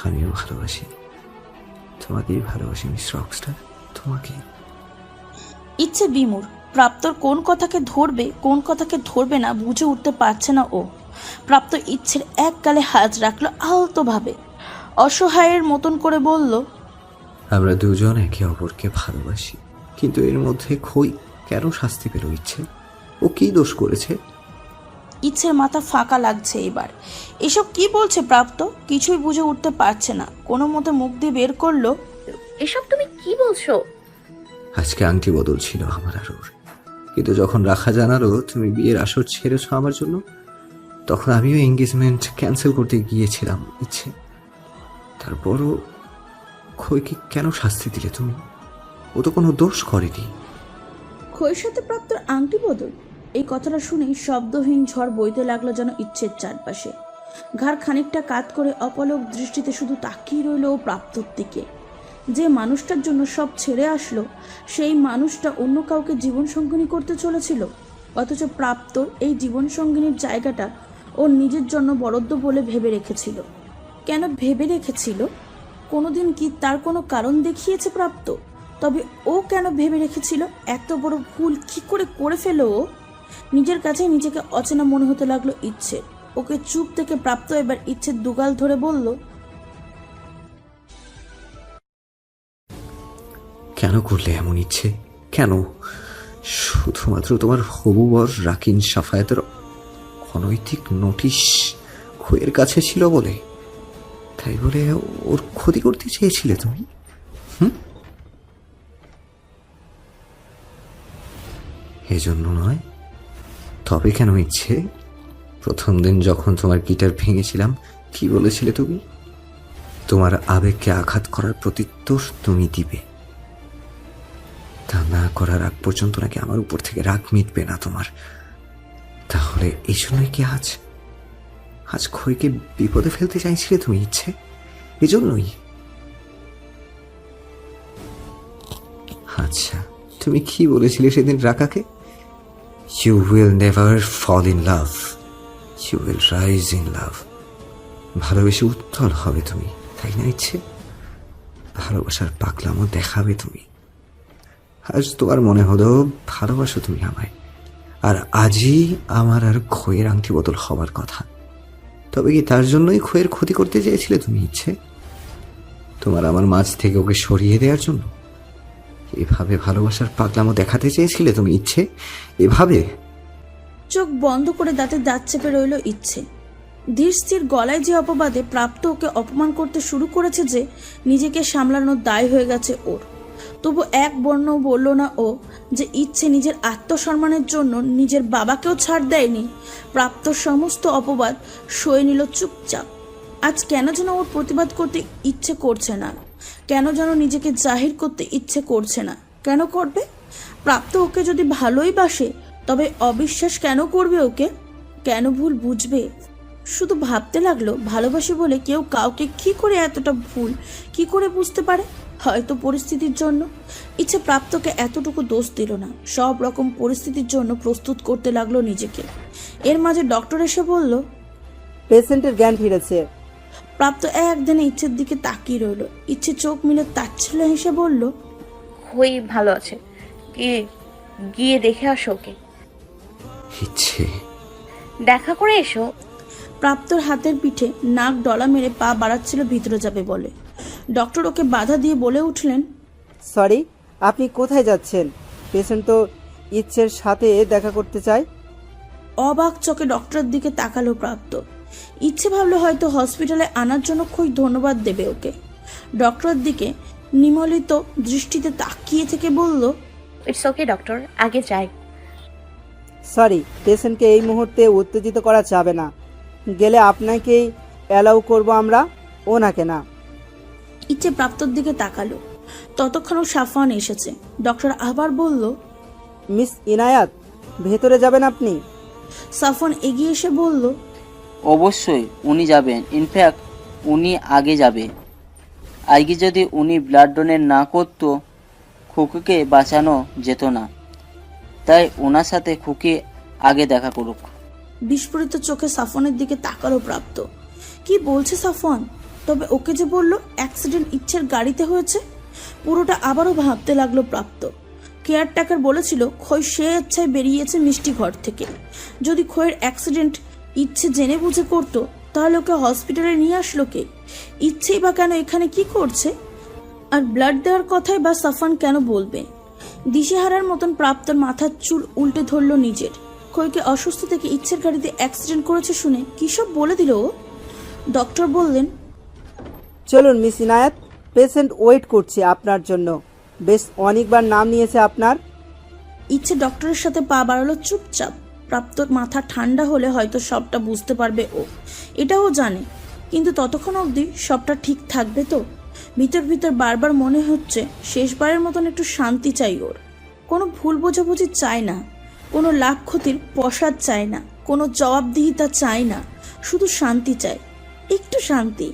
আমিও ভালোবাসি, তোমাকেই ভালোবাসি মিস রকস্টার, তোমাকে। ইচ্ছে বিমূঢ়। প্রাপ্তর কোন কথাকে ধরবে কোন কথাকে ধরবে না বুঝে উঠতে পারছে না ও। প্রাপ্ত ইচ্ছের এক গালে হাত রাখলো আলতোভাবে, অসহায়ের মতন করে বলল, আমরা দুজন একে অপরকে ভালোবাসি, কিন্তু এর মধ্যে খই কেন শাস্তি পেল? ইচ্ছে ও কি দোষ করেছে? ইচ্ছের মাথা ফাঁকা লাগছে এবার। এসব কি বলছে প্রাপ্ত? কিছুই বুঝে উঠতে পারছে না। কোনো মতে মুখ দিয়ে বের করলো, এসব তুমি কি বলছো? আজকে আংটি বদল ছিল আমার আর ওর, কিন্তু যখন রাখা জানালো তুমি বিয়ের আসর ছেড়েছ আমার জন্য, তখন আমিও এঙ্গেজমেন্ট ক্যান্সেল করতে গিয়েছিলাম। ইচ্ছে, তারপরও খইকে কেন শাস্তি দিলে তুমি? ও তো কোনো দোষ করেনি। খইয়ের সাথে প্রাপ্তর আংটি বদল? এই কথাটা শুনেই শব্দহীন ঝড় বইতে লাগলো যেন ইচ্ছের চারপাশে। ঘাড় খানিকটা কাত করে অপলক দৃষ্টিতে শুধু তাকিয়ে রইল ও প্রাপ্তর দিকে। যে মানুষটার জন্য সব ছেড়ে আসলো, সেই মানুষটা অন্য কাউকে জীবন সঙ্গিনী করতে চলেছিল। অথচ প্রাপ্তর এই জীবন সঙ্গিনীর জায়গাটা ওর নিজের জন্য বরাদ্দ বলে ভেবে রেখেছিল। কেন ভেবে রেখেছিল? কোনোদিন কি তার কোনো কারণ দেখিয়েছে প্রাপ্ত? তবে ও কেন ভেবে রেখেছিল? এত বড় ভুল কি করে ফেলো ও? নিজের কাছে নিজেকে অচেনা মনে হতে লাগলো ইচ্ছে। ওকে চুপ থেকে প্রাপ্ত এবার ইচ্ছের দুগাল ধরে বলল, কেন করলে এমন? ইচ্ছে কেন? শুধুমাত্র তোমার হবু বর রাকিন সাফায়াতের অনৈতিক নোটিশ খইয়ের কাছে ছিল বলে, তাই বলে ওর ক্ষতি করতে চেয়েছিলে তুমি? এজন্য নয়, তবে কেন? ইচ্ছে, প্রথম দিন যখন তোমার গিটার ভেঙেছিলাম কি বলেছিলে তুমি? তোমার আবেগকে আঘাত করার প্রত্যুত্তর তুমি দিবে। তা না করার আগ পর্যন্ত নাকি আমার উপর থেকে রাগ মিটবে না তোমার? তাহলে এই জন্যই কি আজ খইকে বিপদে ফেলতে চাইছিলে তুমি? ইচ্ছে, এজন্যই? আচ্ছা, তুমি কি বলেছিলে সেদিন রাকাকে? You will never fall in love, you will rise in love. ভালোবেসে উত্তল হবে তুমি, তাই না ইচ্ছে? ভালোবাসার পাগলামো দেখাবে তুমি। আজ তোমার মনে হলো ভালোবাসো তুমি আমায়, আর আজই আমার আর খইয়ের আংটি বদল হবার কথা। তবে কি তার জন্যই খইয়ের ক্ষতি করতে চেয়েছিলে তুমি? ইচ্ছে, তোমার আমার মাঝ থেকে ওকে সরিয়ে দেওয়ার জন্য এভাবে ভালোবাসার পাগলামো দেখাতে চেয়েছিলে তুমি? ইচ্ছে, এভাবে? চোখ বন্ধ করে দাঁতে দাঁত চেপে রইল ইচ্ছে। ধীর স্থির গলায় যে অপবাদে প্রাপ্ত ওকে অপমান করতে শুরু করেছে, যে নিজেকে সামলানোর দায় হয়ে গেছে ওর। তবু এক বর্ণ বলল না ও যে ইচ্ছে নিজের আত্মসম্মানের জন্য নিজের বাবাকেও ছাড় দেয়নি। প্রাপ্ত সমস্ত অপবাদ সয়ে নিল চুপচাপ। আজ কেন যেন ওর প্রতিবাদ করতে ইচ্ছে করছে না, কেন যেন নিজেকে জাহির করতে ইচ্ছে করছে না। কেন করবে? প্রাপ্ত ওকে যদি ভালোই বাসে, তবে অবিশ্বাস কেন করবে ওকে? কেন ভুল বুঝবে? শুধু ভাবতে লাগলো, ভালোবাসে বলে কেউ কাউকে কি করে এতটা ভুল কি করে বুঝতে পারে? হয়তো পরিস্থিতির জন্য। ইচ্ছে প্রাপ্তকে এতটুকু দোষ দিল না, সব রকম পরিস্থিতির জন্য প্রস্তুত করতে লাগলো নিজেকে। এর মাঝে ডক্টর এসে বলল, পেশেন্টের জ্ঞান ফিরেছে। প্রাপ্ত একদিনে ইচ্ছের দিকে তাকিয়ে রইল। ইচ্ছে চোখ মিলে তাচ্ছিল্য হেসে বলল, খই ভালো আছে, গিয়ে দেখে আসো ওকে। ইচ্ছে, দেখা করে এসো। প্রাপ্তর হাতের পিঠে নাক ডলা মেরে পা বাড়াচ্ছিল ভিতরে যাবে বলে। ডক্টর ওকে বাধা দিয়ে বলে উঠলেন, সরি, আপনি কোথায় যাচ্ছেন? পেশেন্ট তো ইচ্ছের সাথে দেখা করতে চায়। অবাক চোখে ডক্টরের দিকে তাকালো প্রাপ্ত। ইচ্ছে ভাবলো হয়তো হসপিটালে আনার জন্য খুব ধন্যবাদ দেবে ওকে। ডক্টরের দিকে নিমলিত দৃষ্টিতে তাকিয়ে থেকে বলল, ইটস ওকে ডক্টর, আগে যাই। সরি, পেশেন্টকে এই মুহূর্তে উত্তেজিত করা যাবে না। গেলে আপনাকেই অ্যালাউ করব আমরা, ওনাকে না। ইচ্ছে প্রাপ্তর দিকে তাকালো। ততক্ষণও সাফওয়ান এসেছে। ডক্টর আবার বলল, মিস ইনায়াত, ভেতরে যাবেন আপনি? সাফওয়ান এগিয়ে এসে বলল, অবশ্যই উনি যাবেন, ইনফ্যাক্ট উনি আগে যাবে। আগে যদি উনি ব্লাড ডোনেট না করতো খুকিকে বাঁচানো যেত না, তাই ওনার সাথে খুকি আগে দেখা করুক। বিস্ফোরিত চোখে সাফওয়ানের দিকে তাকালো প্রাপ্ত। কি বলছে সাফওয়ান? তবে ওকে যে বললো অ্যাক্সিডেন্ট ইচ্ছের গাড়িতে হয়েছে, পুরোটা আবারও ভাবতে লাগলো প্রাপ্ত। কেয়ারটেকার বলেছিল খই সে ইচ্ছায় বেরিয়েছে মিষ্টি ঘর থেকে। যদি খইয়ের অ্যাক্সিডেন্ট ইচ্ছে জেনে বুঝে করতো তাহলে ওকে হসপিটালে নিয়ে আসলো কে? ইচ্ছেই বা কেন এখানে কি করছে? আর ব্লাড দেওয়ার কথাই বা সাফান কেন বলবে? দিশেহারার মতন প্রাপ্তর মাথার চুল উল্টে ধরলো নিজের। খইকে অসুস্থ থেকে ইচ্ছের গাড়িতে অ্যাক্সিডেন্ট করেছে শুনে কী সব বলে দিল ও। ডক্টর বললেন, চলুন মিস ইনায়াত, পেশেন্ট ওয়েট করছে আপনার জন্য। বেশ অনেকবার নাম নিয়েছে আপনার। ইচ্ছে ডক্টরের সাথে পা বাড়ালো চুপচাপ। প্রাপ্তর মাথা ঠান্ডা হলে হয়তো সবটা বুঝতে পারবে ও, এটাও জানে। কিন্তু ততক্ষণ অবধি সবটা ঠিক থাকবে তো? ভিতর ভিতর বারবার মনে হচ্ছে শেষবারের মতন একটু শান্তি চাই ওর। কোনো ভুল বোঝাবুঝি চায় না, কোনো লাভ ক্ষতির পসাদ চায় না, কোনো জবাবদিহিতা চায় না, শুধু শান্তি চায়, একটু শান্তি।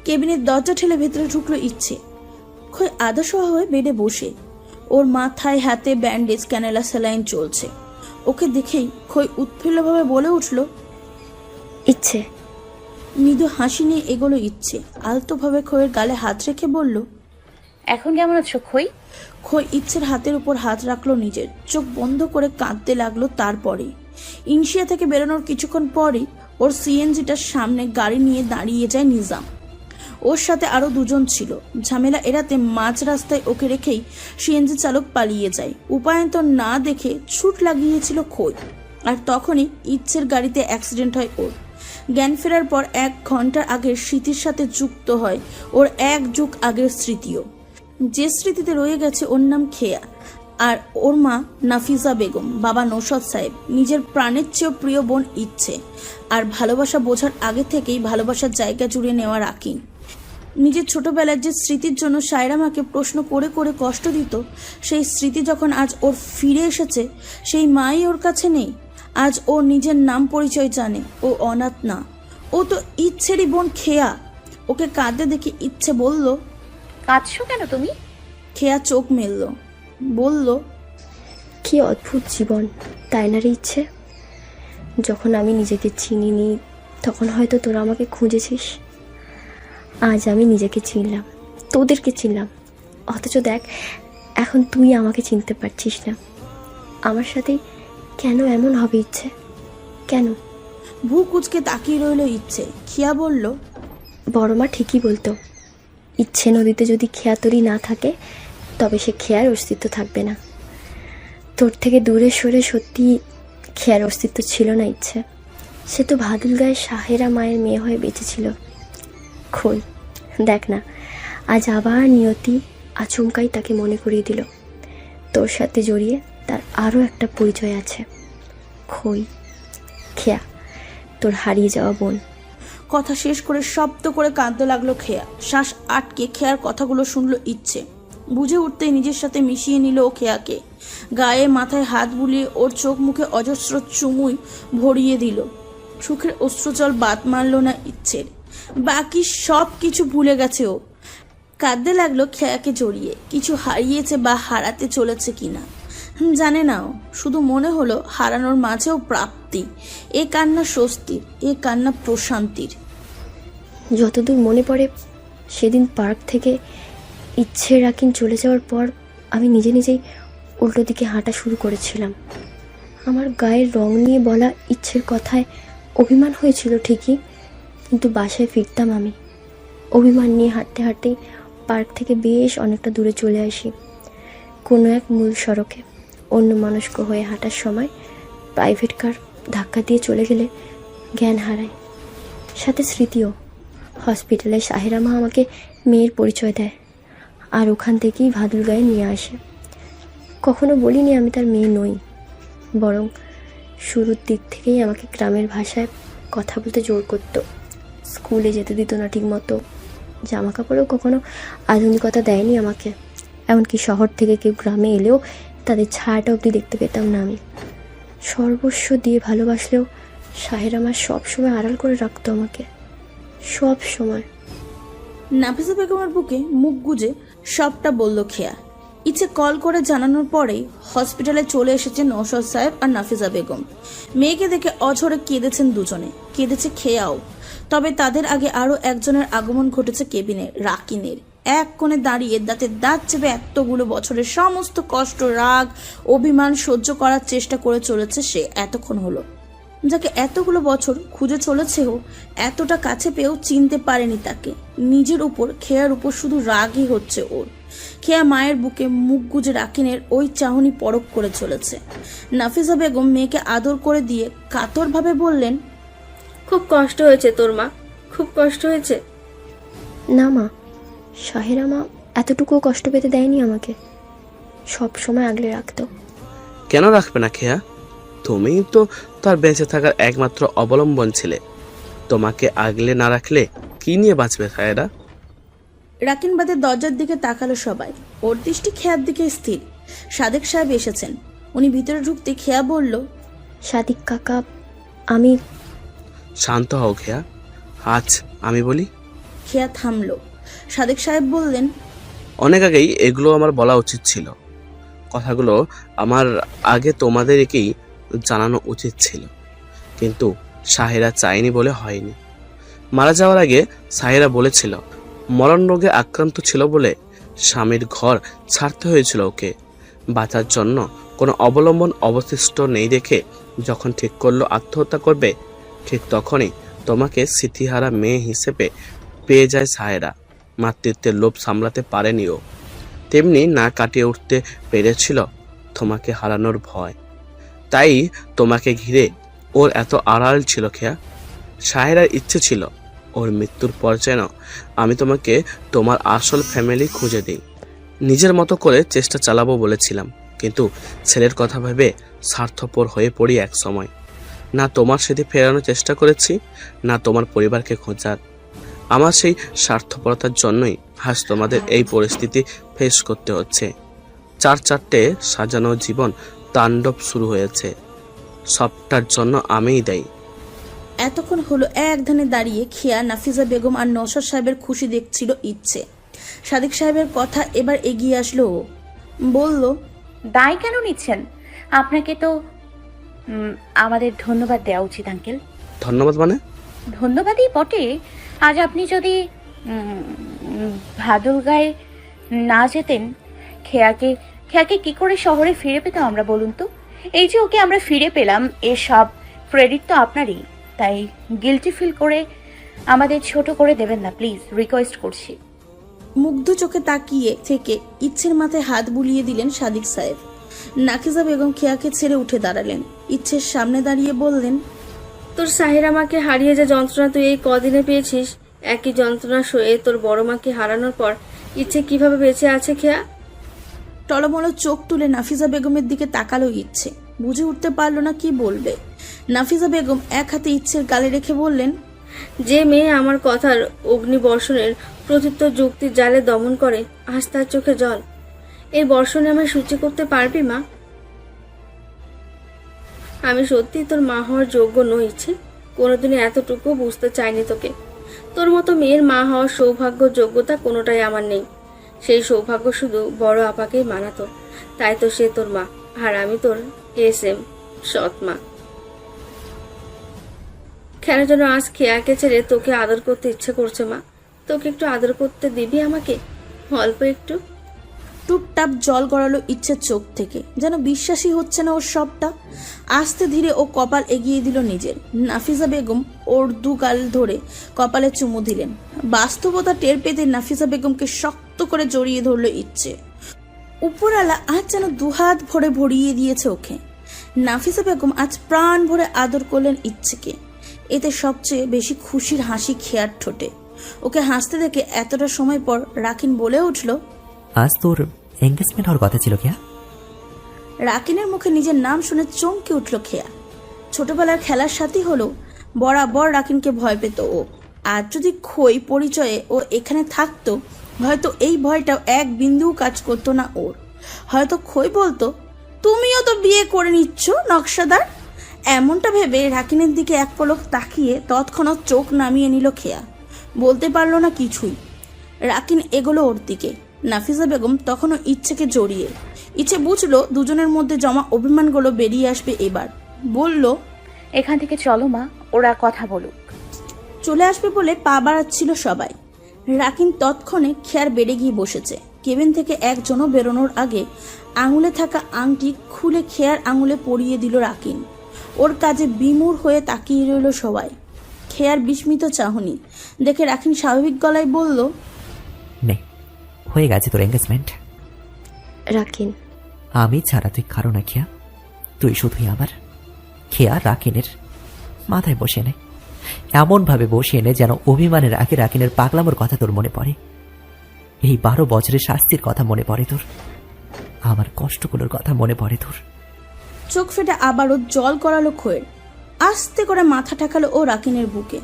কেবিনের দরজা ঠেলে ভেতরে ঢুকলো ইচ্ছে। খই আদাশোয়া হয়ে বেডে বসে, ওর মাথায় হাতে ব্যান্ডেজ, ক্যানেলা, স্যালাইন চলছে। ওকে দেখেই খই উৎফুল্লভাবে বলে উঠল, ইচ্ছে। মৃদু হাসি নিয়ে এগোলো ইচ্ছে। আলতোভাবে খইয়ের গালে হাত রেখে বলল, এখন কেমন আছো খই? খই ইচ্ছের হাতের উপর হাত রাখলো নিজের। চোখ বন্ধ করে কাঁদতে লাগলো। তারপরে ইনশিয়া থেকে বেরোনোর কিছুক্ষণ পরই ওর সিএনজিটার সামনে গাড়ি নিয়ে দাঁড়িয়ে যায় নিজাম। ওর সাথে আরো দুজন ছিল। ঝামেলা এড়াতে মাঝ রাস্তায় ওকে রেখেই সিএনজি চালক পালিয়ে যায়। উপায়ন্তর না দেখে ছুট লাগিয়েছিল খই। আর তখনই ইচ্ছের গাড়িতে অ্যাক্সিডেন্ট হয় ওর। জ্ঞান ফেরার পর 1 ঘন্টার আগের স্মৃতির সাথে যুক্ত হয় ওর 1 যুগ আগের স্মৃতিও। যে স্মৃতিতে রয়ে গেছে ওর নাম খেয়া, আর ওর মা নাফিজা বেগম, বাবা নৌশদ সাহেব, নিজের প্রাণের চেয়েও প্রিয় বোন ইচ্ছে, আর ভালোবাসা বোঝার আগে থেকেই ভালোবাসার জায়গা জুড়ে নেওয়া রাকিন। নিজের ছোটবেলার যে স্মৃতির জন্য সায়রা মাকে প্রশ্ন করে করে কষ্ট দিত, সেই স্মৃতি যখন আজ ওর ফিরে এসেছে, সেই মাই ওর কাছে নেই। আজ ও নিজের নাম পরিচয় জানে। ও অনাথ না, ও তো ইচ্ছেরই বোন খেয়া। ওকে কাঁদতে দেখে ইচ্ছে বলল, কাঁদছো কেন তুমি? খেয়া চোখ মেলল, বলল, কি অদ্ভুত জীবন, তাই না রে ইচ্ছে? যখন আমি নিজেকে চিনিনি তখন হয়তো তোরা আমাকে খুঁজেছিস। আজ আমি নিজেকে চিনলাম, তোদেরকে চিনলাম, অথচ দেখ এখন তুই আমাকে চিনতে পারছিস না। আমার সাথেই কেন এমন হবে ইচ্ছে? কেন? ভূ কুচকে তাকিয়ে রইল ইচ্ছে। খেয়া বলল, বড় মা ঠিকই বলতো, ইচ্ছে নদীতে যদি খেয়াতরি না থাকে তবে সে খেয়ার অস্তিত্ব থাকবে না। তোর থেকে দূরে সরে সত্যি খেয়ার অস্তিত্ব ছিল না ইচ্ছে। সে তো ভাদুল গায়ে সাহেরা মায়ের মেয়ে হয়ে বেঁচেছিল। খই দেখ না, আজ আবার নিয়তি আচমকাই তাকে মনে করিয়ে দিল তোর সাথে জড়িয়ে তার আরও একটা পরিচয় আছে। খই, খেয়া, তোর হারিয়ে যাওয়া বোন। কথা শেষ করে শব্দ করে কাঁদতে লাগলো খেয়া। শ্বাস আটকে খেয়ার কথাগুলো শুনলো ইচ্ছে। বুঝে উঠতেই নিজের সাথে মিশিয়ে নিল ও খেয়াকে। গায়ে মাথায় হাত বুলিয়ে ওর চোখ মুখে অজস্র চুমুই ভরিয়ে দিল। সুখের অশ্রুজল বাদ মারল না ইচ্ছের। বাকি সব কিছু ভুলে গেছে ও। কাঁদতে লাগলো খেয়াকে জড়িয়ে। কিছু হারিয়েছে বা হারাতে চলেছে কিনা জানে না ও। শুধু মনে হলো হারানোর মাঝেও প্রাপ্তি। এ কান্না স্বস্তির, এ কান্না প্রশান্তির। যতদূর মনে পড়ে সেদিন পার্ক থেকে ইচ্ছে রাকিন চলে যাওয়ার পর আমি নিজে নিজেই উল্টো দিকে হাঁটা শুরু করেছিলাম। আমার গায়ের রং নিয়ে বলা ইচ্ছের কথায় অভিমান হয়েছিল ঠিকই, কিন্তু বাসায় ফিরতাম আমি অভিমান নিয়ে হাঁটতে হাঁটতেই পার্ক থেকে বেশ অনেকটা দূরে চলে আসি। কোনো এক মূল সড়কে অন্য মানুষক হয়ে হাঁটার সময় প্রাইভেট কার ধাক্কা দিয়ে চলে গেলে জ্ঞান হারায়, সাথে স্মৃতিও। হসপিটালে সাহেরা মা আমাকে মেয়ের পরিচয় দেয়, আর ওখান থেকেই ভাদুল গায়ে নিয়ে আসে। কখনো বলিনি আমি তার মেয়ে নই, বরং শুরুর দিক থেকেই আমাকে গ্রামের ভাষায় কথা বলতে জোর করতো। স্কুলে যেতে দিত না ঠিক মতো, জামা কাপড়েও কখনো আধুনিকতা দেয়নি আমাকে। এমনকি শহর থেকে কেউ গ্রামে এলেও তাদের ছায়াটা অবধি দেখতে পেতাম না আমি। সর্বস্ব দিয়ে ভালোবাসলেও সাহেরা মা সবসময় আড়াল করে রাখতো আমাকে, সব সময়। নাফিসা বেগমের বুকে মুখ গুজে সবটা বলল খেয়া। ইচ্ছে কল করে জানানোর পরেই হসপিটালে চলে এসেছে নওশাদ সাহেব আর নাফিসা বেগম। মেয়েকে দেখে অঝরে কেঁদেছেন দুজনে, কেঁদেছে খেয়াও। তবে তাদের আগে আরও একজনের আগমন ঘটেছে কেবিনে, রাকিনের। এক কোণে দাঁড়িয়ে দাঁতে দাঁত চেপে এতগুলো বছরের সমস্ত কষ্ট, রাগ, অভিমান সহ্য করার চেষ্টা করে চলেছে সে এতক্ষণ হলো। যাকে এতগুলো বছর খুঁজে চলেছেও, এতটা কাছে পেয়েও চিনতে পারেনি তাকে। নিজের উপর, খেয়ার উপর শুধু রাগই হচ্ছে ওর। খেয়া মায়ের বুকে মুখ গুজে রাকিনের ওই চাহনি পরখ করে চলেছে। নাফিসা বেগম মেয়েকে আদর করে দিয়ে কাতরভাবে বললেন, খুব কষ্ট হয়েছে তোর মা, খুব কষ্ট হয়েছে। না মা, সাহেরা মা এতটুকুও কষ্ট পেতে দেয়নি আমাকে, সব সময় আগলে রাখতো। কেন রাখবে না খেয়া? তুমিই তো তার বেঁচে থাকার একমাত্র অবলম্বন ছিলে। তোমাকে আগলে না রাখলে কি নিয়ে বাঁচবে সাহেরা? রাকিন বাদের দরজার দিকে তাকালো সবাই। ওর দৃষ্টি খেয়ার দিকে স্থির। সাদেক সাহেব এসেছেন। উনি ভিতরে ঢুকতে খেয়া বলল, সাদিক কাকা, আমি। শান্ত হও খেয়া, আজ আমি বলি। খেয়া থামলো। সাদেক সাহেব বললেন, অনেক আগেই এগুলো আমার বলা উচিত ছিল। কথাগুলো আমার আগে তোমাদেরকেই জানানো উচিত ছিল, কিন্তু সাহেরা চায়নি বলে হয়নি। মারা যাওয়ার আগে সাহেরা বলেছিল মরণ রোগে আক্রান্ত ছিল বলে স্বামীর ঘর ছাড়তে হয়েছিল ওকে। বাঁচার জন্য কোনো অবলম্বন অবশিষ্ট নেই দেখে যখন ঠিক করলো আত্মহত্যা করবে, ঠিক তখনই তোমাকে স্মৃতিহারা মেয়ে হিসেবে পেয়ে যায় সাহেরা। মাতৃত্বের লোভ সামলাতে পারেনি ও, তেমনি না কাটিয়ে উঠতে পেরেছিল তোমাকে হারানোর ভয়। তাই তোমাকে ঘিরে ওর এত আড়াল ছিল খেয়া। সাহেরার ইচ্ছে ছিল ওর মৃত্যুর পর যেন আমি তোমাকে তোমার আসল ফ্যামিলি খুঁজে দিই। নিজের মতো করে চেষ্টা চালাবো বলেছিলাম, কিন্তু ছেলের কথা ভেবে স্বার্থপর হয়ে পড়ি এক সময়। না তোমার স্মৃতি ফেরানোর চেষ্টা করেছি, না তোমার পরিবারকে খোঁজার। আমার সেই স্বার্থপরতার জন্যই আজ তোমাদের এই পরিস্থিতি ফেস করতে হচ্ছে। চারটে সাজানো জীবন তাণ্ডব শুরু হয়েছে, সবটার জন্য আমিই দায়ী। এতক্ষণ হলো এক ধানে দাঁড়িয়ে খেয়া নাফিজা বেগম আর নওশাদ সাহেবের খুশি দেখছিল ইচ্ছে। সাদিক সাহেবের কথা এবার এগিয়ে আসলো ও। বলল, দায় কেন নিচ্ছেন? আপনাকে তো আমাদের ধন্যবাদ দেওয়া উচিত আঙ্কেল। ধন্যবাদ মানে? ধন্যবাদই বটে। আজ আপনি যদি ভাদুরগায় না যেতেন, খেয়াকে কি করে শহরে ফিরে পেতাম আমরা বলুন তো? এই যে ওকে আমরা ফিরে পেলাম, এর সব ক্রেডিট তো আপনারই। তাই গিল্টি ফিল করে আমাদের ছোট করে দেবেন না প্লিজ, রিকোয়েস্ট করছি। মুগ্ধ চোখে তাকিয়ে থেকে ইচ্ছের মাথায় হাত বুলিয়ে দিলেন সাদিক সাহেব। নাফিজা বেগম খেয়াকে ছেড়ে উঠে দাঁড়ালেন। ইচ্ছের সামনে দাঁড়িয়ে বললেন, তোর সাহেরা মাকে হারিয়ে যে যন্ত্রণা তুই এই কদিনে পেয়েছিস, একই যন্ত্রণা সয়ে তোর বড় মাকে হারানোর পর ইচ্ছে কিভাবে বেঁচে আছে খেয়া? টলমল চোখ তুলে নাফিজা বেগমের দিকে তাকালো ইচ্ছে। বুঝে উঠতে পারল না কি বলবে। নাফিজা বেগম এক হাতে ইচ্ছের গালে রেখে বললেন, যে মেয়ে আমার কথার অগ্নিবর্ষণের প্রত্যুত্তর যুক্তির জালে দমন করে, আজ তার চোখে জল। এই বর্ষণে আমায় সূচি করতে পারবি মা? আমি সত্যি তোর মা হওয়ার যোগ্য নই ইচ্ছে। কোনোদিনই এতটুকু বুঝতে চাইনি তোকে। তোর মতো মেয়ের মা হওয়ার সৌভাগ্য যোগ্যতা কোনোটাই আমার নেই। সেই সৌভাগ্য শুধু বড় আপাকেই মানাতো, তাই তো সে তোর মা, আর আমি তোর SM সৎ মা। কেন যেন আজ খেয়াকে ছেড়ে তোকে আদর করতে ইচ্ছে করছে মা। তোকে একটু আদর করতে দিবি আমাকে, অল্প একটু? টুপটাপ জল গড়ালো ইচ্ছের চোখ থেকে, যেন বিশ্বাসই হচ্ছে না ওর সবটা। আস্তে ধীরে ও কপাল এগিয়ে দিল নিজের। নাফিজা বেগম ওর দু গাল ধরে কপালে চুমু দিলেন। বাস্তবতা টের পেতে নাফিজা বেগমকে শক্ত করে জড়িয়ে ধরল ইচ্ছে। উপরালা আজ যেন দুহাত ভরে ভরিয়ে দিয়েছে ওকে। নাফিজা বেগম আজ প্রাণ ভরে আদর করলেন ইচ্ছেকে। এতে সবচেয়ে বেশি খুশির হাসি খেয়ার ঠোঁটে। ওকে হাসতে দেখে এতটা সময় পর রাকিন বলে উঠল, আজ তোর এঙ্গেজমেন্ট হওয়ার কথা ছিল খেয়া। রাকিনের মুখে নিজের নাম শুনে চমকে উঠল খেয়া। ছোটবেলার খেলার সাথী হলো, বরাবর রাকিনকে ভয় পেত ও। আর যদি খই পরিচয়ে ও এখানে থাকতো, হয়তো এই ভয়টাও এক বিন্দুও কাজ করতো না ওর। হয়তো খই বলতো, তুমিও তো বিয়ে করে নিচ্ছ নকশাদার। এমনটা ভেবে রাকিনের দিকে এক পলক তাকিয়ে তৎক্ষণাৎ চোখ নামিয়ে নিল খেয়া। বলতে পারলো না কিছুই। রাকিন এগোলো ওর দিকে। নাফিজা বেগম তখনও ইচ্ছেকে জড়িয়ে। ইচ্ছে বুঝলো দুজনের মধ্যে জমা অভিমানগুলো বেরিয়ে আসবে এবার। বলল, এখান থেকে চলো মা, ওরা কথা বলুক। চলে আসবে বলে পা বাড়াচ্ছিল সবাই। রাকিন তৎক্ষণে খেয়ার বেড়ে গিয়ে বসেছে। কেবিন থেকে একজনও বেরোনোর আগে আঙুলে থাকা আংটি খুলে খেয়ার আঙুলে পরিয়ে দিল রাকিন। ওর কাজে বিমূঢ় হয়ে তাকিয়ে রইল সবাই। খেয়ার বিস্মিত চাহনি দেখে রাকিন স্বাভাবিক গলায় বলল, নে, হয়ে গেছে তোর এঙ্গেজমেন্ট। রাকিন, আমি ছাড়া তুই কারো না খেয়া, তুই শুধুই আমার। খেয়া রাকিনের মাথায় বসে নে, এমনভাবে বসিয়ে নে যেন অভিমানের আগে রাকিনের পাগলামোর কথা তোর মনে পড়ে, এই 12 বছরের শাস্তির কথা মনে পড়ে তোর, আমার কষ্টগুলোর কথা মনে পড়ে তোর। চোখ ফেটে আবারও জল করালো খোয়ের। আস্তে করে মাথা ঠেকালো ও রাকিনের বুকে।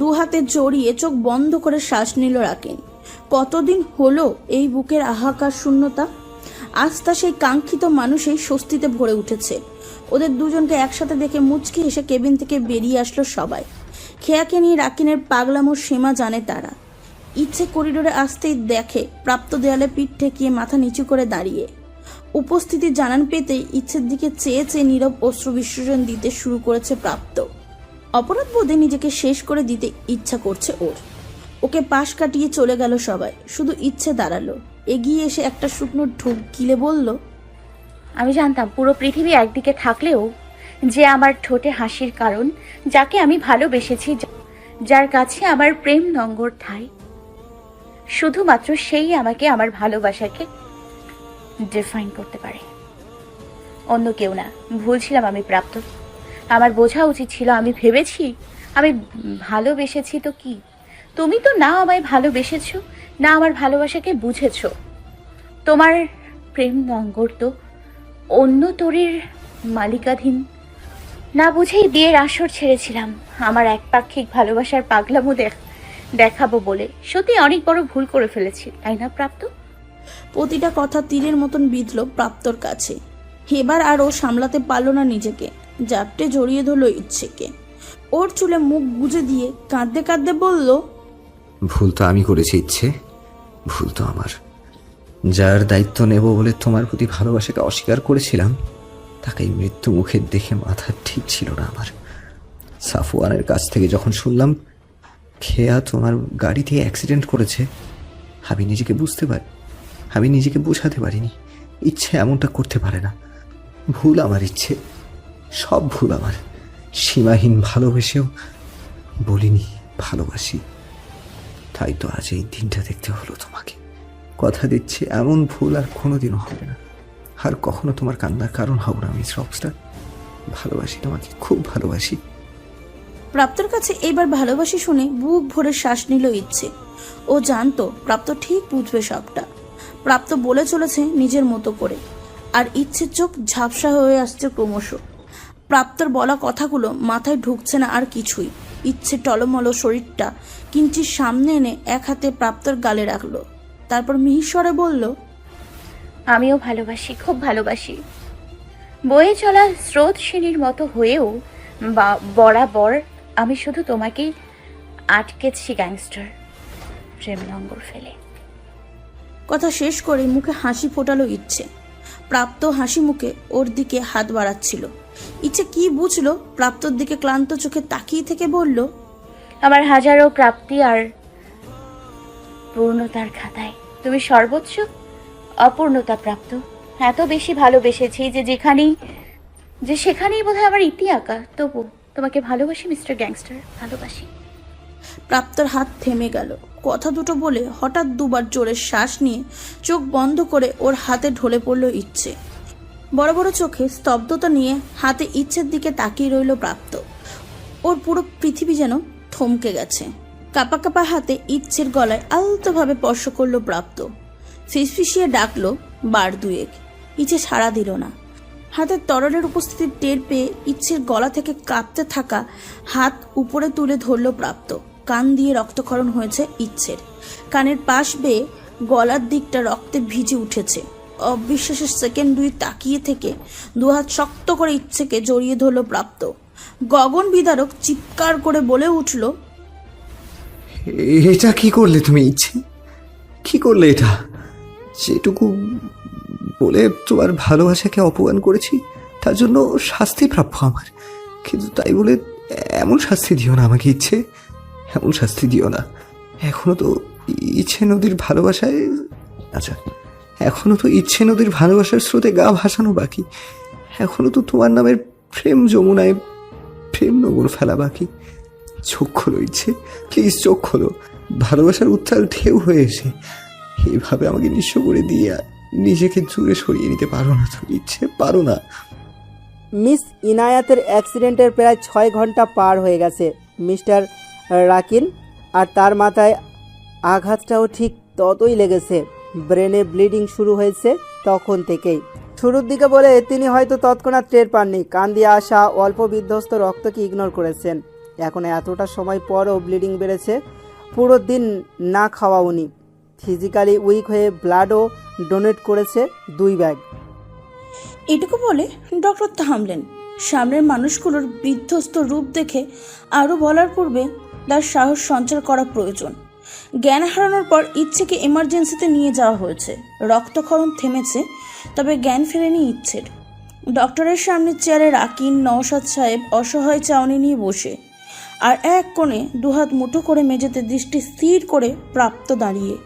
দু হাতে জড়িয়ে চোখ বন্ধ করে শ্বাস নিল রাকিন। কতদিন হলো এই বুকের হাহাকার শূন্যতা। আজ তা সেই কাঙ্ক্ষিত মানুষই স্বস্তিতে ভরে উঠেছে। ওদের দুজনকে একসাথে দেখে মুচকি হেসে কেবিন থেকে বেরিয়ে আসলো সবাই। খেয়াকে নিয়ে রাকিনের পাগলামোর সীমা জানে তারা। ইচ্ছে করিডোরে আসতেই দেখে প্রাপ্ত দেয়ালে পিঠ ঠেকিয়ে মাথা নিচু করে দাঁড়িয়ে। উপস্থিতি জানান পেতেই ইচ্ছের দিকে চেয়ে চেয়ে নীরব অশ্রু বিসর্জন দিতে শুরু করেছে প্রাপ্ত। অপরাধ বোধে নিজেকে শেষ করে দিতে ইচ্ছা করছে ওর। ওকে পাশ কাটিয়ে চলে গেল সবাই, শুধু ইচ্ছে দাঁড়ালো। এগিয়ে এসে একটা শুকনো ঢোক গিলে বলল, আমি জানতাম পুরো পৃথিবী একদিকে থাকলেও যে আমার ঠোঁটে হাসির কারণ, যাকে আমি ভালোবেসেছি, যার কাছে আমার প্রেম নঙ্গর ঠাঁই, শুধুমাত্র সেই আমাকে আমার ভালোবাসাকে ডিফাইন করতে পারে, অন্য কেউ না। ভুল ছিলাম আমি প্রাপ্ত। আমার বোঝা উচিত ছিল। আমি ভেবেছি আমি ভালোবেসেছি, তো কি তুমি তো না আমায় ভালোবেসেছো, না আমার ভালোবাসাকে বুঝেছো। তোমার প্রেম নঙ্গর তো অন্য তোরের মালিকাধীন। না বুঝেই বিয়ের আসর ছেড়েছিলাম আমার একপাক্ষিক ভালোবাসার পাগলামো দেখাবো বলে। সত্যি অনেক বড় ভুল করে ফেলেছি, তাই না প্রাপ্ত? প্রতিটা কথা তীরের মতন বিঁধল প্রাপ্তর কাছে। এবার আর ও সামলাতে পারল না নিজেকে, জাপটে জড়িয়ে ধরল ইচ্ছেকে। ওর চুলে মুখ গুজে দিয়ে কাঁদতে কাঁদতে বলল, ভুল তো আমি করেছি ইচ্ছে, ভুল তো আমার। যার দায়িত্ব নেব বলে তোমার প্রতি ভালোবাসাকে অস্বীকার করেছিলাম, তাকেই মৃত্যু মুখে দেখে মাথা ঠিক ছিল না আমার। সাফওয়ানের কাছ থেকে যখন শুনলাম খেয়া তোমার গাড়ি দিয়ে অ্যাক্সিডেন্ট করেছে, আমি নিজেকে বোঝাতে পারিনি ইচ্ছে এমনটা করতে পারে না। ভুল আমার ইচ্ছে, সব ভুল আমার। সীমাহীন ভালোবেসেও বলিনি ভালোবাসি। তাই তো আজ এই দিনটা দেখতে হলো তোমাকে। কথা দিচ্ছি এমন ভুল আর কোনোদিনও হবে না, আর কখনো তোমার কান্নার কারণ হব না মিস রকস্টার। ভালোবাসি তোমাকে, খুব ভালোবাসি। প্রাপ্তর কাছে এবার ভালোবাসি শুনে বুক ভরে শ্বাস নিল ইচ্ছে। ও জানতো প্রাপ্ত ঠিক বুঝবে সবটা। প্রাপ্ত বলে চলেছে নিজের মতো করে, আর ইচ্ছের চোখ ঝাপসা হয়ে আসছে ক্রমশ। প্রাপ্তর বলা কথাগুলো মাথায় ঢুকছে না আর কিছুই। ইচ্ছে টলমলো শরীরটা কিঞ্চিৎ সামনে এনে এক হাতে প্রাপ্তর গালে রাখলো, তারপর মিহিস্বরে বলল, আমিও ভালোবাসি, খুব ভালোবাসি। বয়ে চলা স্রোত সিঁড়ির মতো হয়েও বরাবর আমি শুধু তোমাকেই আটকেছি গ্যাংস্টার, প্রেম লঙ্গর ফেলে। কথা শেষ করে মুখে হাসি ফোটালো ইচ্ছে। প্রাপ্ত হাসি মুখে ওর দিকে হাত বাড়াচ্ছিল। ইচ্ছে কি বুঝলো, প্রাপ্তর দিকে ক্লান্ত চোখে তাকিয়ে থেকে বলল, আমার হাজারো প্রাপ্তি আর পূর্ণতার খাতায় তুমি সর্বোচ্চ অপূর্ণতা প্রাপ্ত। এত বেশি ভালোবেসেছি যে সেখানেই বোধহয় আমার ইতি আঁকা। তবু তোমাকে ভালোবাসি মিস্টার গ্যাংস্টার, ভালোবাসি। প্রাপ্তর হাত থেমে গেল। কথা দুটো বলে হঠাৎ দুবার জোরে শ্বাস নিয়ে চোখ বন্ধ করে ওর হাতে ঢলে পড়ল ইচ্ছে। বড় বড় চোখে স্তব্ধতা নিয়ে হাতে ইচ্ছের দিকে তাকিয়ে রইল প্রাপ্ত। ওর পুরো পৃথিবী যেন থমকে গেছে। কাপা কাপা হাতে ইচ্ছের গলায় আলতোভাবে স্পর্শ করলো প্রাপ্ত। ফিসফিসিয়ে ডাকলো বার দুয়েক। ইচ্ছে সাড়া দিল না। হাতের তরলের উপস্থিতি টের পেয়ে ইচ্ছের গলা থেকে কাঁপতে থাকা হাত উপরে তুলে ধরল প্রাপ্ত। কান দিয়ে রক্তক্ষরণ হয়েছে ইচ্ছের। কানের পাশ বেয়ে গলার দিকটা রক্তে ভিজে উঠেছে। অবিশ্বাসের সেকেন্ড দুই তাকিয়ে থেকে দুহাত শক্ত করে ইচ্ছেকে জড়িয়ে ধরল প্রাপ্ত। গগন বিদারক চিৎকার করে বলে উঠল, এটা কি করলে তুমি ইচ্ছে? কি করলে এটা? যেটুকু বলে তোমার ভালোবাসাকে অপমান করেছি তার জন্য শাস্তি প্রাপ্য আমার, কিন্তু তাই বলে এমন শাস্তি দিও না আমাকে ইচ্ছে। এমন শাস্তি দিও না। এখনো তো ইচ্ছে নদীর ভালোবাসায়, আচ্ছা, এখনো তো ইচ্ছে নদীর ভালোবাসার স্রোতে গা ভাসানো বাকি। এখনো তো তোমার নামের প্রেম যমুনায় প্রেম নগর ফেলা বাকি। চোখ খোলো ইচ্ছে, প্লিজ চোখ খোলো। ভালোবাসার উত্তাল ঢেউ হয়ে এসে এইভাবে আমাকে নিঃস্ব করে দিয়ে নিজেকে দূরে সরিয়ে নিতে পারো না তুমি ইচ্ছে, পারো না। মিস ইনায়াতের অ্যাক্সিডেন্টের প্রায় 6 ঘন্টা পার হয়ে গেছে মিস্টার রাকিন, আর তার মাথায় আঘাতটাও ঠিক ততই লেগেছে। ব্রেনে ব্লিডিং শুরু হয়েছে তখন থেকেই। শুরুর দিকে বলে তিনি হয়তো তৎক্ষণাৎ টের পাননি, কান দিয়ে আসা অল্প বিধ্বস্ত রক্তকে ইগনোর করেছেন। এখন এতটা সময় পরও ব্লিডিং বেড়েছে। পুরো দিন না খাওয়া উনি, ফিজিক্যালি উইক হয়ে ব্লাডও ডোনেট করেছে 2 ব্যাগ। এটুকু বলে ডক্টর থামলেন। সামনের মানুষগুলোর বিধ্বস্ত রূপ দেখে আরও বলার পূর্বে তার সাহস সঞ্চার করা প্রয়োজন। জ্ঞান হারানোর পর ইচ্ছেকে এমার্জেন্সিতে নিয়ে যাওয়া হয়েছে। রক্তক্ষরণ থেমেছে, তবে জ্ঞান ফেরেনি ইচ্ছের। ডক্টরের সামনে চেয়ারে রাকিন, নওশাদ সাহেব অসহায় চাউনি নিয়ে বসে, আর এক কোণে দুহাত মুঠো করে মেঝেতে দৃষ্টি স্থির করে প্রাপ্ত দাঁড়িয়ে।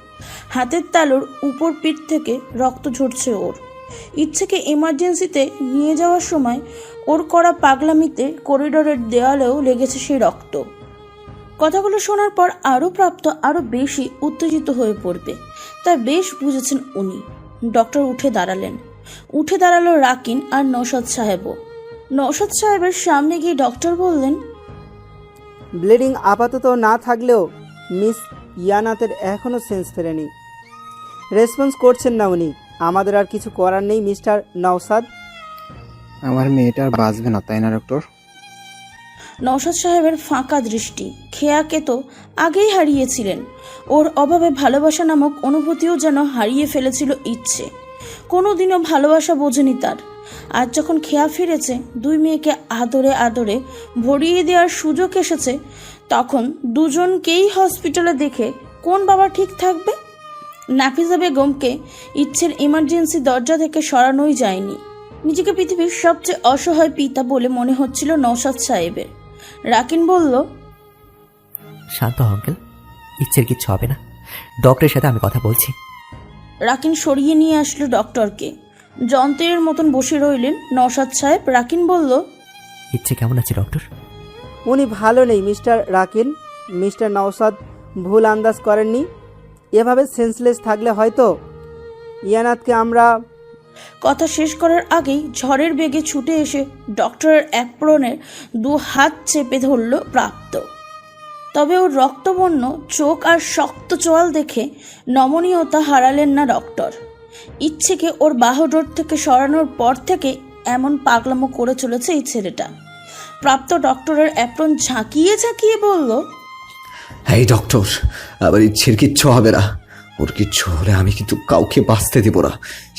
হাতের তালুর উপর পিঠ থেকে রক্ত ঝরছে ওর। ইচ্ছেকে এমার্জেন্সিতে নিয়ে যাওয়ার সময় ওর করা পাগলামিতে করিডোরের দেওয়ালেও লেগেছে সেই রক্ত। কথাগুলো শোনার পর প্রাপ্ত আরও বেশি উত্তেজিত হয়ে পড়বে, তা বেশ বুঝেছেন উনি। ডক্টর উঠে দাঁড়ালো রাকিন আর নওশাদ সাহেবও। নওশাদ সাহেবের সামনে গিয়ে ডক্টর বললেন, ব্লিডিং আপাতত না থাকলেও মিস ইয়ানাতের এখনও সেন্স ফেরেনি, রেসপন্স করছেন না উনি। আমাদের আর কিছু করার নেই মিস্টার নওশাদ। আমার মেয়েটা আর বাঁচবে না, তাই না ডক্টর? নওশাদ সাহেবের ফাঁকা দৃষ্টি। খেয়াকে তো আগেই হারিয়েছিলেন, ওর অভাবে ভালোবাসা নামক অনুভূতিও যেন হারিয়ে ফেলেছিল ইচ্ছে। কোনোদিনও ভালোবাসা বোঝেনি তার। আজ যখন খেয়া ফিরেছে, 2 মেয়েকে আদরে আদরে ভরিয়ে দেওয়ার সুযোগ এসেছে, তখন দুজনকেই হসপিটালে দেখে কোন বাবা ঠিক থাকবে? নাফিজা বেগমকে ইচ্ছের ইমার্জেন্সি দরজা থেকে সরানোই যায়নি। নিজেকে পৃথিবীর সবচেয়ে অসহায় পিতা বলে মনে হচ্ছিল নওশাদ সাহেবের। রাকিন বলল, শান্ত আঙ্কেল, ইচ্ছের কিচ্ছু হবে না, ডক্টরের সাথে আমি কথা বলছি। রাকিন সরিয়ে নিয়ে আসলো ডক্টরকে। যন্ত্রের মতন বসে রইলেন নওশাদ সাহেব। রাকিন বলল, ইচ্ছে কেমন আছে ডক্টর? উনি ভালো নেই মিস্টার রাকিন। মিস্টার নওশাদ ভুল আন্দাজ করেননি। এভাবে সেন্সলেস থাকলে হয়তো ইয়ানাতকে আমরা। কথা শেষ করার আগেই ঝড়ের বেগে ছুটে এসে ডক্টরের অ্যাপ্রনের 2 হাত চেপে ধরল প্রাপ্ত। তবে ওর রক্তবর্ণ চোখ আর শক্ত চোয়াল দেখে নমনীয়তা হারালেন না ডক্টর। ইচ্ছেকে ওর বাহুডোর থেকে সরানোর পর থেকে এমন পাগলামো করে চলেছে এই ছেলেটা। প্রাপ্ত ডক্টরের অ্যাপ্রন ঝাঁকিয়ে বলল, এই ডক্টর, আবার ইচ্ছের কিচ্ছু হবে না। ওর কিচ্ছু হলে আমি কিন্তু কাউকে বাঁচতে দেব না,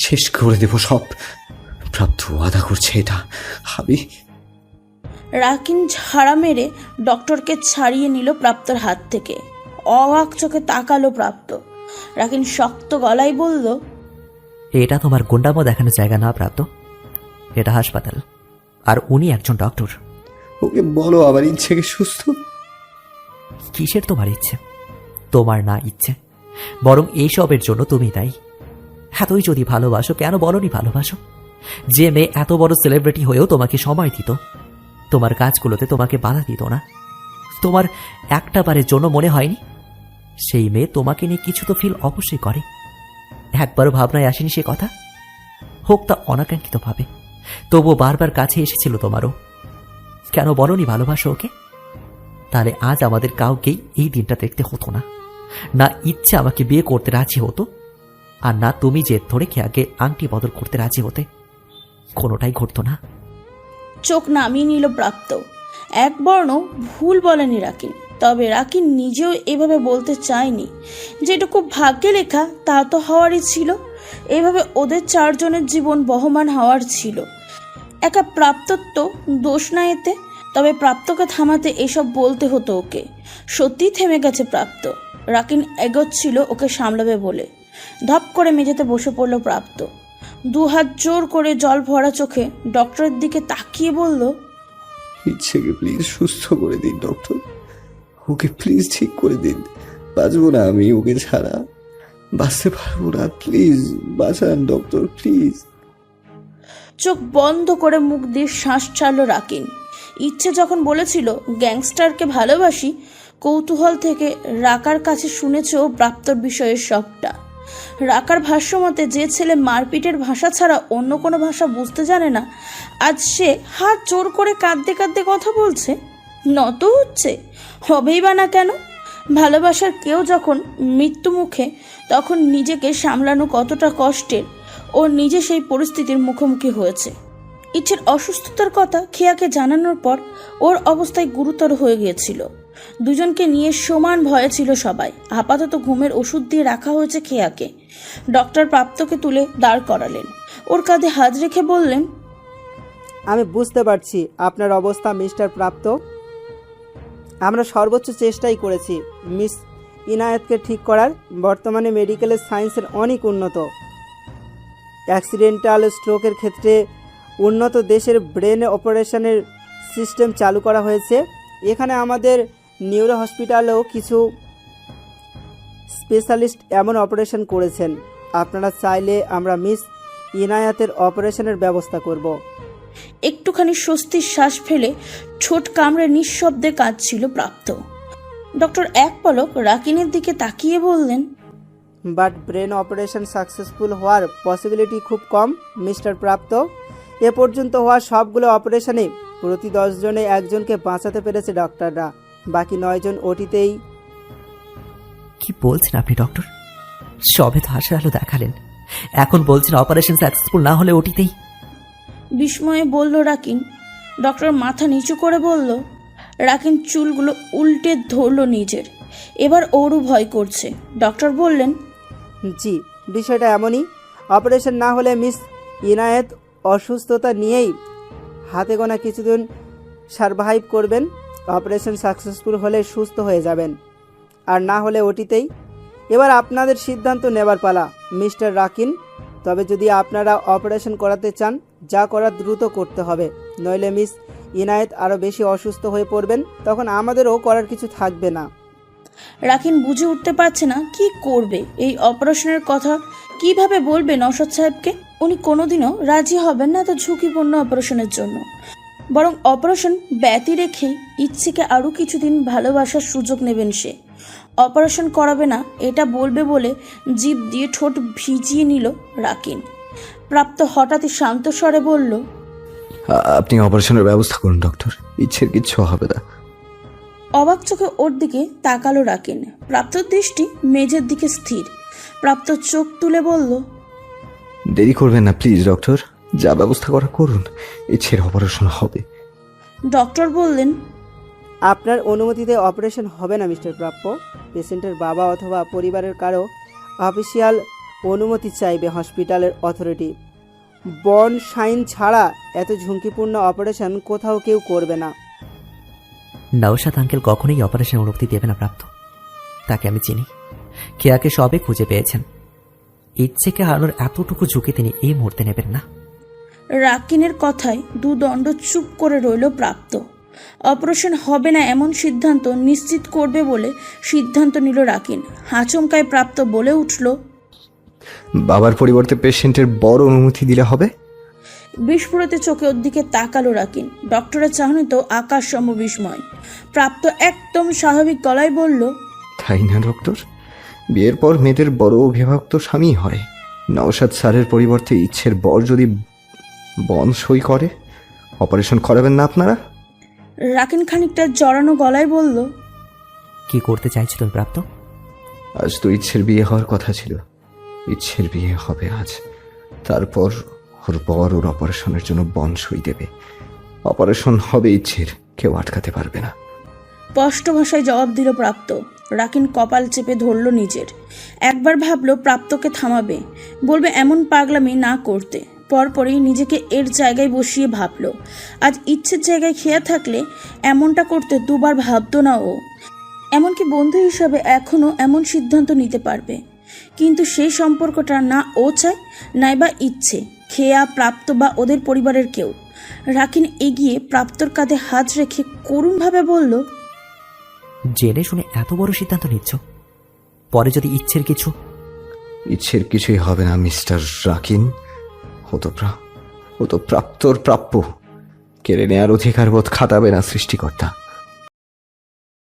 শেষ করে দেব সব। প্রাপ্ত ওয়াদা করছে এটা। আমি রাকিন ঝাড়া মেরে ডক্টরকে ছাড়িয়ে নিল প্রাপ্তর হাত থেকে। অবাক চোখে তাকালো প্রাপ্ত। রাকিন শক্ত গলায় বলল, এটা তোমার গুন্ডামো দেখানোর জায়গা না প্রাপ্ত, এটা হাসপাতাল, আর উনি একজন ডক্টর। ওকে বলো আবার ইচ্ছেকে সুস্থ। কিসের তোমার ইচ্ছে? তোমার না ইচ্ছে, বরং এইসবের জন্য তুমি দায়ী। এতই যদি ভালোবাসো, কেন বলনি ভালোবাসো? যে মেয়ে এত বড় সেলিব্রিটি হয়েও তোমাকে সময় দিত, তোমার কাজগুলোতে তোমাকে বাধা দিত না, তোমার একটা বারের জন্য মনে হয়নি সেই মেয়ে তোমাকে নিয়ে কিছু তো ফিল অবশ্যই করে? একবারও ভাবনায় আসেনি সে কথা? হোক তা অনাকাঙ্ক্ষিতভাবে, তবুও বারবার কাছে এসেছিল তোমারও। কেন বলনি ভালোবাসো ওকে? তাহলে আজ আমাদের কাউকেই এই দিনটা দেখতে হতো না। না ইচ্ছে আমাকে বিয়ে করতে রাজি হতো, আর না তুমি জেদ ধরে খেয়াকে আংটি বদল করতে রাজি হতে। কোনোটাই ঘটতো না। চোখ নামিয়ে নিল প্রাপ্ত। এক বর্ণ ভুল বলেনি রাকিন, তবে রাকিন নিজেও এভাবে বলতে চায়নি। যেটুকু ভাগ্যে লেখা তা তো হওয়ারই ছিল। এভাবে ওদের 4 জনের জীবন বহমান হওয়ার ছিল। একা প্রাপ্তত্ব দোষ না এতে, তবে প্রাপ্তকে থামাতে এসব বলতে হতো ওকে। সত্যিই থেমে গেছে প্রাপ্ত। রাকিন এগোচ্ছিল ওকে সামলাবে বলে। ধপ করে মেঝেতে বসে পড়ল প্রাপ্ত। 2 হাত জোর করে জল ভরা চোখে ডক্টরের দিকে তাকিয়ে বলল, ইচ্ছেকে প্লিজ সুস্থ করে দিন ডক্টর। ওকে প্লিজ ঠিক করে দিন, বাঁচবো না আমি ওকে ছাড়া, বাঁচতে পারবো না, প্লিজ বাঁচান ডক্টর প্লিজ। চোখ বন্ধ করে মুখ দিয়ে শ্বাস ছাড়ল রাকিন। ইচ্ছে যখন বলেছিল গ্যাংস্টারকে ভালোবাসি, কৌতূহল থেকে রাকার কাছে শুনেছে ও প্রাপ্তর বিষয়ের সবটা। রাকার ভাষ্যমতে যে ছেলে মারপিটের ভাষা ছাড়া অন্য কোনো ভাষা বুঝতে জানে না, আজ সে হাত জোর করে কাঁদতে কাঁদতে কথা বলছে, নত হচ্ছে, হবেই বা না কেন? ভালোবাসার কেউ যখন মৃত্যু মুখে, তখন নিজেকে সামলানো কতটা কষ্টের, ও নিজে সেই পরিস্থিতির মুখোমুখি হয়েছে। ইচ্ছের অসুস্থতার কথা খেয়াকে জানানোর পর ওর অবস্থায় গুরুতর হয়ে গিয়েছিল। দুজনকে নিয়ে সমান ভয়ে ছিল সবাই। আপাতত ঘুমের ওষুধ দিয়ে রাখা হয়েছে খেয়াকে। ডক্টর প্রাপ্তকে তুলে দাঁড় করালেন, ওর কাঁধে হাত রেখে বললেন, আমি বুঝতে পারছি আপনার অবস্থা মিস্টার প্রাপ্ত। আমরা সর্বোচ্চ চেষ্টাই করেছি মিস ইনায়েতকে ঠিক করার। বর্তমানে মেডিকেলের সায়েন্সের অনেক উন্নত। অ্যাক্সিডেন্টাল স্ট্রোকের ক্ষেত্রে উন্নত দেশের ব্রেন অপারেশনের সিস্টেম চালু করা হয়েছে। এখানে আমাদের নিউরো হসপিটালেও কিছু স্পেশালিস্ট এমন অপারেশন করেছেন। আপনারা চাইলে আমরা মিস ইনায়াতের অপারেশনের ব্যবস্থা করব। একটুখানি স্বস্তির শ্বাস ফেলে ঠোঁট কামড়ে নিঃশব্দে কাঁদছিল প্রাপ্ত। ডক্টর এক পলক রাকিনের দিকে তাকিয়ে বললেন, বাট ব্রেন অপারেশন সাকসেসফুল হওয়ার পসিবিলিটি খুব কম মিস্টার প্রাপ্ত। এ পর্যন্ত হওয়া সবগুলো অপারেশনে প্রতি 10 জনে একজনকে বাঁচাতে পেরেছে ডক্টররা, বাকি 9 জন ওটিতেই। কি বলছেন আপনি ডক্টর? সবে তো হাসির আলো দেখালেন, এখন বলছেন অপারেশন সাকসেসফুল না হলে ওটিতেই? বিস্ময়ে বলল রাকিন। ডক্টর মাথা নিচু করে বলল। রাকিন চুলগুলো উল্টে ধরল নিজের। এবার ওরও ভয় করছে। ডক্টর বললেন, জি, বিষয়টা এমনই। অপারেশন না হলে মিস ইনায়েত অসুস্থতা নিয়েই হাতে গোনা কিছুদিন সারভাইভ করবেন। অপারেশন সাকসেসফুল হলে সুস্থ হয়ে যাবেন, আর না হলে ওটিতেই। এবার আপনাদের সিদ্ধান্ত নেবার পালা মিস্টার রাকিন। তবে যদি আপনারা অপারেশন করাতে চান, যা করার দ্রুত করতে হবে, নইলে মিস ইনায়েত আরও বেশি অসুস্থ হয়ে পড়বেন, তখন আমাদেরও করার কিছু থাকবে না। রাকিন বুঝে উঠতে পারছে না কি করবে। এই অপারেশনের কথা কিভাবে বলবে নওশাদ সাহেবকে? উনি কোনোদিনও রাজি হবেন না এত ঝুঁকিপূর্ণ অপারেশনের জন্য। বরং অপারেশন ব্যতি রেখেই ইচ্ছেকে আরও কিছুদিন ভালোবাসার সুযোগ নেবেন সে। অপারেশন করাবে না এটা বলবে বলে জিভ দিয়ে ঠোঁট ভিজিয়ে নিল রাকিন। প্রাপ্ত হঠাৎই শান্ত স্বরে বলল, আপনি অপারেশনের ব্যবস্থা করুন ডক্টর, ইচ্ছের কিচ্ছু হবে না। অবাক চোখে ওর দিকে তাকালো রাকিন। প্রাপ্তর দৃষ্টি মেঝের দিকে স্থির। প্রাপ্ত চোখ তুলে বলল, দেরি করবেন না প্লিজ ডক্টর, যা ব্যবস্থা করা করুন, ইচ্ছের অপারেশন হবে। ডক্টর বললেন, আপনার অনুমতিতে অপারেশন হবে না মিস্টার প্রাপ্য। পেশেন্টের বাবা অথবা পরিবারের কারো অফিসিয়াল অনুমতি চাইবে হসপিটালের অথরিটি। বন্ড সাইন ছাড়া এত ঝুঁকিপূর্ণ অপারেশন কোথাও কেউ করবে না। নওশাদ আঙ্কেল কখনোই অপারেশন অনুমতি দেবে না প্রাপ্ত, তাকে আমি চিনি। কেয়াকে সবে খুঁজে পেয়েছেন। ইচ্ছেকে হারানোর এতটুকু ঝুঁকি তিনি এই মুহূর্তে নেবেন না। রাকিনের কথায় দুদণ্ড চুপ করে রইল প্রাপ্ত। অপারেশন হবে না এমন সিদ্ধান্ত নিশ্চিত করবে বলে সিদ্ধান্ত নিল রাকিন। হাঁচমকায় প্রাপ্ত বলে উঠল, বাবার পরিবর্তে পেশেন্টের বড় অনুমতি দিলে হবে। বিস্ফোরিত চোখে ওর দিকে তাকালো রাকিন। ডক্টরের চাহনিতেও আকাশসম বিস্ময়। প্রাপ্ত একদম স্বাভাবিক গলায় বলল, তাই না ডক্টর? বিয়ের পর মেয়েদের বড় অভিভাবক তো স্বামী হয়। নওশাদ স্যারের পরিবর্তে ইচ্ছের বর যদি বন সই করে, অপারেশন করাবেন না আপনারা? রাকিন খানিকটা জড়ানো গলায় বলল, কি করতে চাইছো তুমি প্রাপ্ত? আজ তো ইচ্ছের বিয়ে হওয়ার কথা ছিল, ইচ্ছের বিয়ে হবে আজ। তারপর ওর বর ওর অপারেশনের জন্য বন সই দেবে। অপারেশন হবে ইচ্ছের, কেউ আটকাতে পারবে না। স্পষ্ট ভাষায় জবাব দিল প্রাপ্ত। রাকিন কপাল চেপে ধরল নিজের। একবার ভাবলো প্রাপ্তকে থামাবে, বলবে এমন পাগলামি না করতে। পরপরই নিজেকে এর জায়গায় বসিয়ে ভাবলো, আজ ইচ্ছের জায়গায় খেয়া থাকলে এমনটা করতে দুবার ভাবতো না ও। এমনকি বন্ধু হিসাবে এখনও এমন সিদ্ধান্ত নিতে পারবে, কিন্তু সেই সম্পর্কটা না ও চায়, নাইবা ইচ্ছে, খেয়া, প্রাপ্ত বা ওদের পরিবারের কেউ। রাকিন এগিয়ে প্রাপ্তর কাঁধে হাত রেখে করুণভাবে বলল, জেনে শুনে এত বড় সিদ্ধান্ত নিচ্ছ, পরে যদি ইচ্ছের কিছু। ইচ্ছের কিছুই হবে না মিস্টার রাকিন। ও তো প্রাপ্তর প্রাপ্য। কেড়ে নেয়ার অধিকার বোধ খাটাবে না সৃষ্টিকর্তা।